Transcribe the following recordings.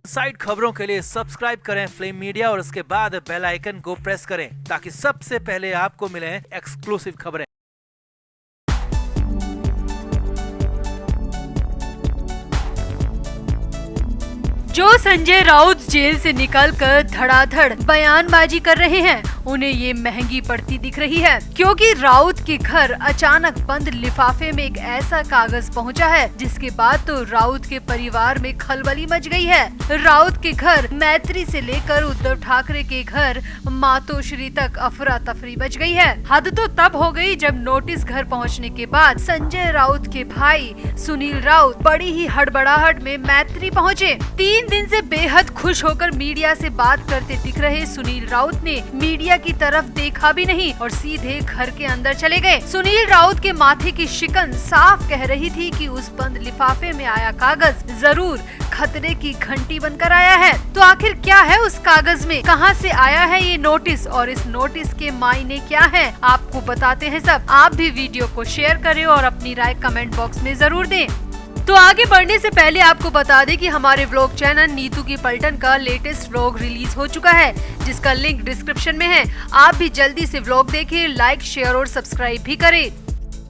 Side खबरों के लिए सब्सक्राइब करें फ्लेम मीडिया और उसके बाद बेल आइकन को प्रेस करें ताकि सबसे पहले आपको मिले एक्सक्लूसिव खबरें। जो संजय राउत जेल से निकलकर धड़ाधड़ बयानबाजी कर रहे हैं, उन्हें ये महंगी पड़ती दिख रही है, क्योंकि राउत के घर अचानक बंद लिफाफे में एक ऐसा कागज पहुंचा है जिसके बाद तो राउत के परिवार में खलबली मच गई है। राउत के घर मैत्री से लेकर उद्धव ठाकरे के घर मातोश्री तक अफरा तफरी मच गई है। हद तो तब हो गई जब नोटिस घर पहुंचने के बाद संजय राउत के भाई सुनील राउत बड़ी ही हड़बड़ाहट में मैत्री पहुंचे। 3 दिन से बेहद खुश होकर मीडिया से बात करते दिख रहे सुनील राउत ने मीडिया की तरफ देखा भी नहीं और सीधे घर के अंदर चले गए। सुनील राउत के माथे की शिकन साफ कह रही थी कि उस बंद लिफाफे में आया कागज जरूर खतरे की घंटी बनकर आया है। तो आखिर क्या है उस कागज में, कहां से आया है ये नोटिस और इस नोटिस के मायने क्या हैं? आपको बताते हैं सब। आप भी वीडियो को शेयर करें और अपनी राय कमेंट बॉक्स में जरूर दें। तो आगे बढ़ने से पहले आपको बता दें कि हमारे व्लॉग चैनल नीतू की पलटन का लेटेस्ट व्लॉग रिलीज हो चुका है, जिसका लिंक डिस्क्रिप्शन में है। आप भी जल्दी से व्लॉग देखें, लाइक शेयर और सब्सक्राइब भी करें।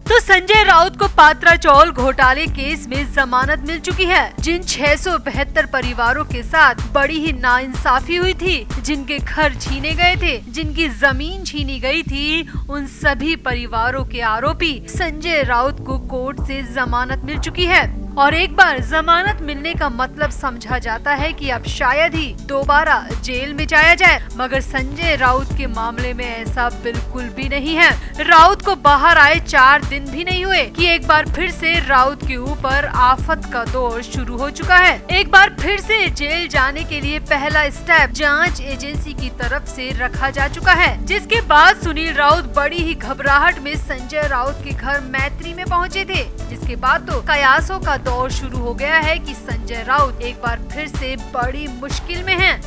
तो संजय राउत को पात्रा चौल घोटाले केस में जमानत मिल चुकी है। जिन 672 परिवारों के साथ बड़ी ही नाइंसाफी हुई थी, जिनके घर छीने गए थे, जिनकी जमीन छीनी गई थी, उन सभी परिवारों के आरोपी संजय राउत को कोर्ट से जमानत मिल चुकी है। और एक बार जमानत मिलने का मतलब समझा जाता है कि अब शायद ही दोबारा जेल में जाया जाए, मगर संजय राउत के मामले में ऐसा बिल्कुल भी नहीं है। राउत को बाहर आए 4 दिन भी नहीं हुए कि एक बार फिर से राउत के ऊपर आफत का दौर शुरू हो चुका है। एक बार फिर से जेल जाने के लिए पहला स्टेप जांच एजेंसी की तरफ से रखा जा चुका है, जिसके बाद सुनील राउत बड़ी ही घबराहट में संजय राउत के घर मैत्री में पहुँचे थे। जिसके बाद तो कयासों का दौर शुरू हो गया है कि संजय राउत एक बार फिर से बड़ी मुश्किल में हैं।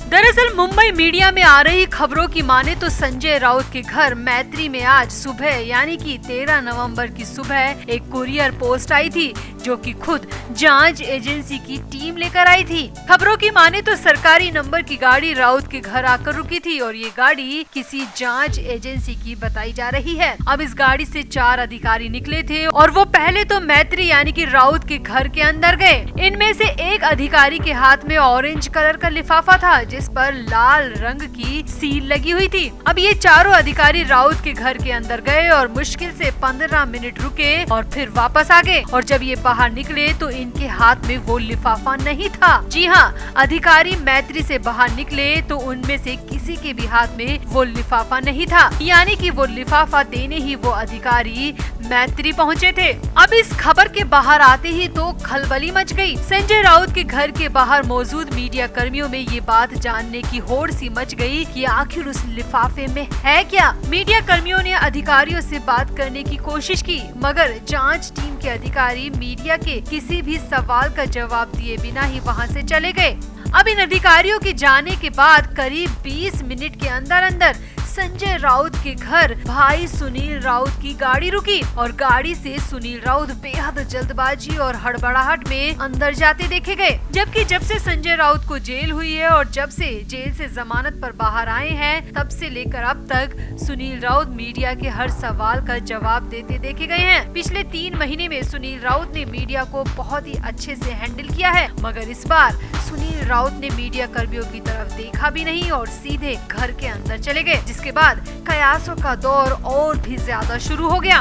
दरअसल मुंबई मीडिया में आ रही खबरों की माने तो संजय राउत के घर मैत्री में आज सुबह यानी कि 13 नवंबर की सुबह एक कुरियर पोस्ट आई थी, जो कि खुद जांच एजेंसी की टीम लेकर आई थी। खबरों की माने तो सरकारी नंबर की गाड़ी राउत के घर आकर रुकी थी और ये गाड़ी किसी जांच एजेंसी की बताई जा रही है। अब इस गाड़ी से 4 अधिकारी निकले थे और वो पहले तो मैत्री यानी कि राउत के घर के अंदर गए। इनमें से एक अधिकारी के हाथ में ऑरेंज कलर का लिफाफा था, जिस पर लाल रंग की सील लगी हुई थी। अब ये चारों अधिकारी राउत के घर के अंदर गए और मुश्किल से 15 मिनट रुके और फिर वापस आ गए। और जब ये बाहर निकले तो इनके हाथ में वो लिफाफा नहीं था। जी हाँ, अधिकारी मैत्री से बाहर निकले तो उनमें से किसी के भी हाथ में वो लिफाफा नहीं था, यानी कि वो लिफाफा देने ही वो अधिकारी मैत्री पहुँचे थे। अब इस खबर के बाहर आते ही तो खलबली मच गयी। संजय राउत के घर के बाहर मौजूद मीडिया कर्मियों में ये बात जानने की होड़ सी मच गई कि आखिर उस लिफाफे में है क्या। मीडिया कर्मियों ने अधिकारियों से बात करने की कोशिश की, मगर जांच टीम के अधिकारी मीडिया के किसी भी सवाल का जवाब दिए बिना ही वहां से चले गए। अब इन अधिकारियों के जाने के बाद करीब 20 मिनट के अंदर अंदर संजय राउत के घर भाई सुनील राउत की गाड़ी रुकी और गाड़ी से सुनील राउत बेहद जल्दबाजी और हड़बड़ाहट में अंदर जाते देखे गए। जबकि जब से संजय राउत को जेल हुई है और जब से जेल से जमानत पर बाहर आए हैं, तब से लेकर अब तक सुनील राउत मीडिया के हर सवाल का जवाब देते देखे गए हैं। पिछले 3 महीने में सुनील राउत ने मीडिया को बहुत ही अच्छे से हैंडल किया है, मगर इस बार सुनील राउत ने मीडिया कर्मियों की तरफ देखा भी नहीं और सीधे घर के अंदर चले गए, जिसके बाद कयासों का दौर और भी ज्यादा शुरू हो गया।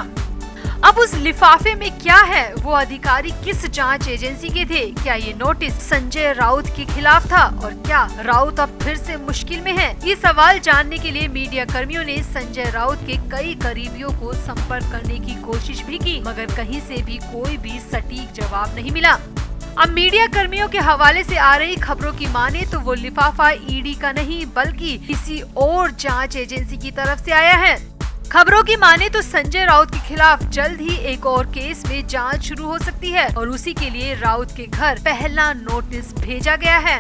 अब उस लिफाफे में क्या है, वो अधिकारी किस जांच एजेंसी के थे, क्या ये नोटिस संजय राउत के खिलाफ था और क्या राउत अब फिर से मुश्किल में है? ये सवाल जानने के लिए मीडिया कर्मियों ने संजय राउत के कई करीबियों को संपर्क करने की कोशिश भी की, मगर कहीं से भी कोई भी सटीक जवाब नहीं मिला। अब मीडिया कर्मियों के हवाले से आ रही खबरों की माने तो वो लिफाफा ईडी का नहीं बल्कि किसी और जांच एजेंसी की तरफ से आया है। खबरों की माने तो संजय राउत के खिलाफ जल्द ही एक और केस में जांच शुरू हो सकती है और उसी के लिए राउत के घर पहला नोटिस भेजा गया है।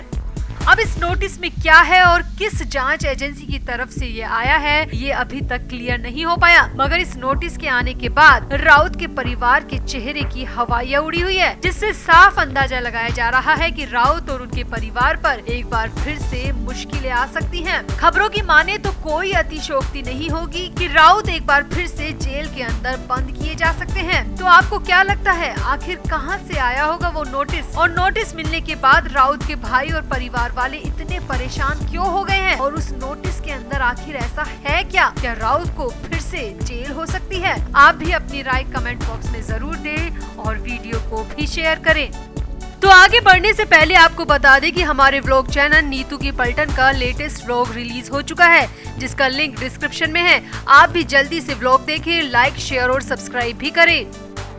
अब इस नोटिस में क्या है और किस जांच एजेंसी की तरफ से ये आया है, ये अभी तक क्लियर नहीं हो पाया। मगर इस नोटिस के आने के बाद राउत के परिवार के चेहरे की हवाइयां उड़ी हुई है, जिससे साफ अंदाजा लगाया जा रहा है कि राउत और उनके परिवार पर एक बार फिर से मुश्किलें आ सकती हैं। खबरों की माने तो कोई अतिशयोक्ति नहीं होगी कि राउत एक बार फिर से जेल के अंदर बंद किए जा सकते हैं। तो आपको क्या लगता है, आखिर कहां से आया होगा वो नोटिस, और नोटिस मिलने के बाद राउत के भाई और परिवार वाले इतने परेशान क्यों हो गए हैं, और उस नोटिस के अंदर आखिर ऐसा है क्या राउत को फिर से जेल हो सकती है? आप भी अपनी राय कमेंट बॉक्स में जरूर दें और वीडियो को भी शेयर करें। तो आगे बढ़ने से पहले आपको बता दें कि हमारे व्लॉग चैनल नीतू की पलटन का लेटेस्ट व्लॉग रिलीज हो चुका है, जिसका लिंक डिस्क्रिप्शन में है। आप भी जल्दी से व्लॉग देखें, लाइक, शेयर और सब्सक्राइब भी करें।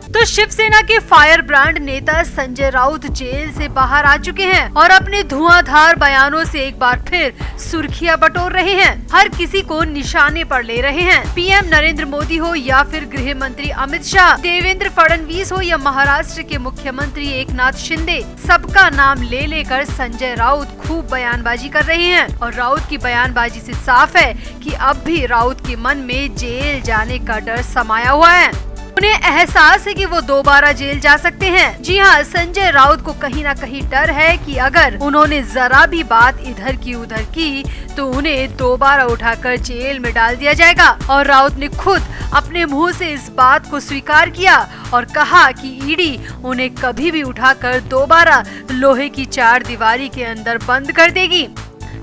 तो शिवसेना के फायर ब्रांड नेता संजय राउत जेल से बाहर आ चुके हैं और अपने धुआंधार बयानों से एक बार फिर सुर्खियां बटोर रहे हैं। हर किसी को निशाने पर ले रहे हैं। पीएम नरेंद्र मोदी हो या फिर गृह मंत्री अमित शाह, देवेंद्र फडणवीस हो या महाराष्ट्र के मुख्यमंत्री एकनाथ शिंदे, सबका नाम ले लेकर संजय राउत खूब बयानबाजी कर रहे हैं। और राउत की बयानबाजी से साफ है कि अब भी राउत के मन में जेल जाने का डर समाया हुआ है। उन्हें एहसास है कि वो दोबारा जेल जा सकते हैं। जी हाँ, संजय राउत को कहीं ना कहीं डर है कि अगर उन्होंने जरा भी बात इधर की उधर की तो उन्हें दोबारा उठाकर जेल में डाल दिया जाएगा। और राउत ने खुद अपने मुंह से इस बात को स्वीकार किया और कहा कि ईडी उन्हें कभी भी उठाकर दोबारा लोहे की चार दीवारी के अंदर बंद कर देगी।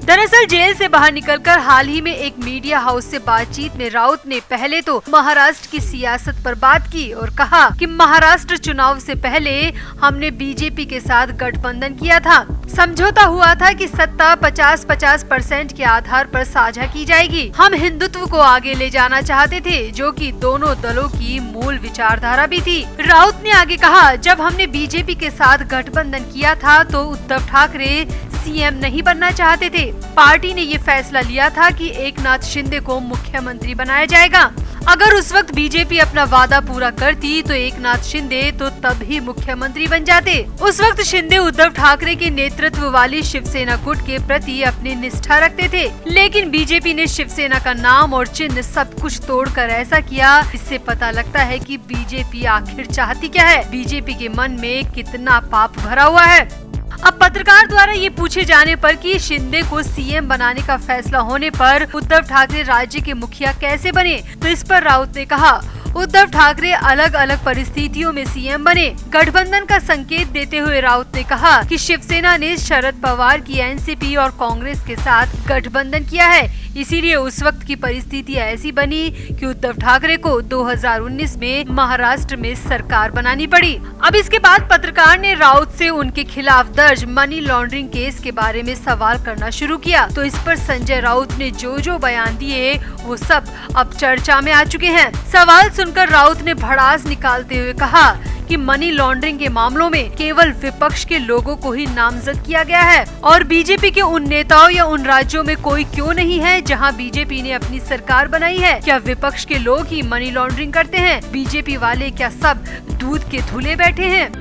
दरअसल जेल से बाहर निकलकर हाल ही में एक मीडिया हाउस से बातचीत में राउत ने पहले तो महाराष्ट्र की सियासत पर बात की और कहा कि महाराष्ट्र चुनाव से पहले हमने बीजेपी के साथ गठबंधन किया था। समझौता हुआ था कि सत्ता 50-50% के आधार पर साझा की जाएगी। हम हिंदुत्व को आगे ले जाना चाहते थे, जो कि दोनों दलों की मूल विचारधारा भी थी। राउत ने आगे कहा, जब हमने बीजेपी के साथ गठबंधन किया था तो उद्धव ठाकरे सीएम नहीं बनना चाहते थे। पार्टी ने ये फैसला लिया था कि एकनाथ शिंदे को मुख्यमंत्री बनाया जाएगा। अगर उस वक्त बीजेपी अपना वादा पूरा करती तो एकनाथ शिंदे तो तब ही मुख्यमंत्री बन जाते। उस वक्त शिंदे उद्धव ठाकरे के नेतृत्व वाली शिवसेना गुट के प्रति अपनी निष्ठा रखते थे, लेकिन बीजेपी ने शिवसेना का नाम और चिन्ह सब कुछ तोड़कर ऐसा किया। इससे पता लगता है कि बीजेपी आखिर चाहती क्या है, बीजेपी के मन में कितना पाप भरा हुआ है। अब पत्रकार द्वारा ये पूछे जाने पर कि शिंदे को सीएम बनाने का फैसला होने पर उद्धव ठाकरे राज्य के मुखिया कैसे बने, तो इस पर राउत ने कहा, उद्धव ठाकरे अलग अलग परिस्थितियों में सीएम बने। गठबंधन का संकेत देते हुए राउत ने कहा कि शिवसेना ने शरद पवार की एनसीपी और कांग्रेस के साथ गठबंधन किया है, इसीलिए उस वक्त की परिस्थिति ऐसी बनी कि उद्धव ठाकरे को 2019 में महाराष्ट्र में सरकार बनानी पड़ी। अब इसके बाद पत्रकार ने राउत से उनके खिलाफ दर्ज मनी लॉन्ड्रिंग केस के बारे में सवाल करना शुरू किया। तो इस पर संजय राउत ने जो बयान दिए वो सब अब चर्चा में आ चुके हैं। सवाल सुनकर राउत ने भड़ास निकालते हुए कहा कि मनी लॉन्ड्रिंग के मामलों में केवल विपक्ष के लोगों को ही नामजद किया गया है और बीजेपी के उन नेताओं या उन राज्यों में कोई क्यों नहीं है जहां बीजेपी ने अपनी सरकार बनाई है। क्या विपक्ष के लोग ही मनी लॉन्ड्रिंग करते हैं? बीजेपी वाले क्या सब दूध के धुले बैठे हैं?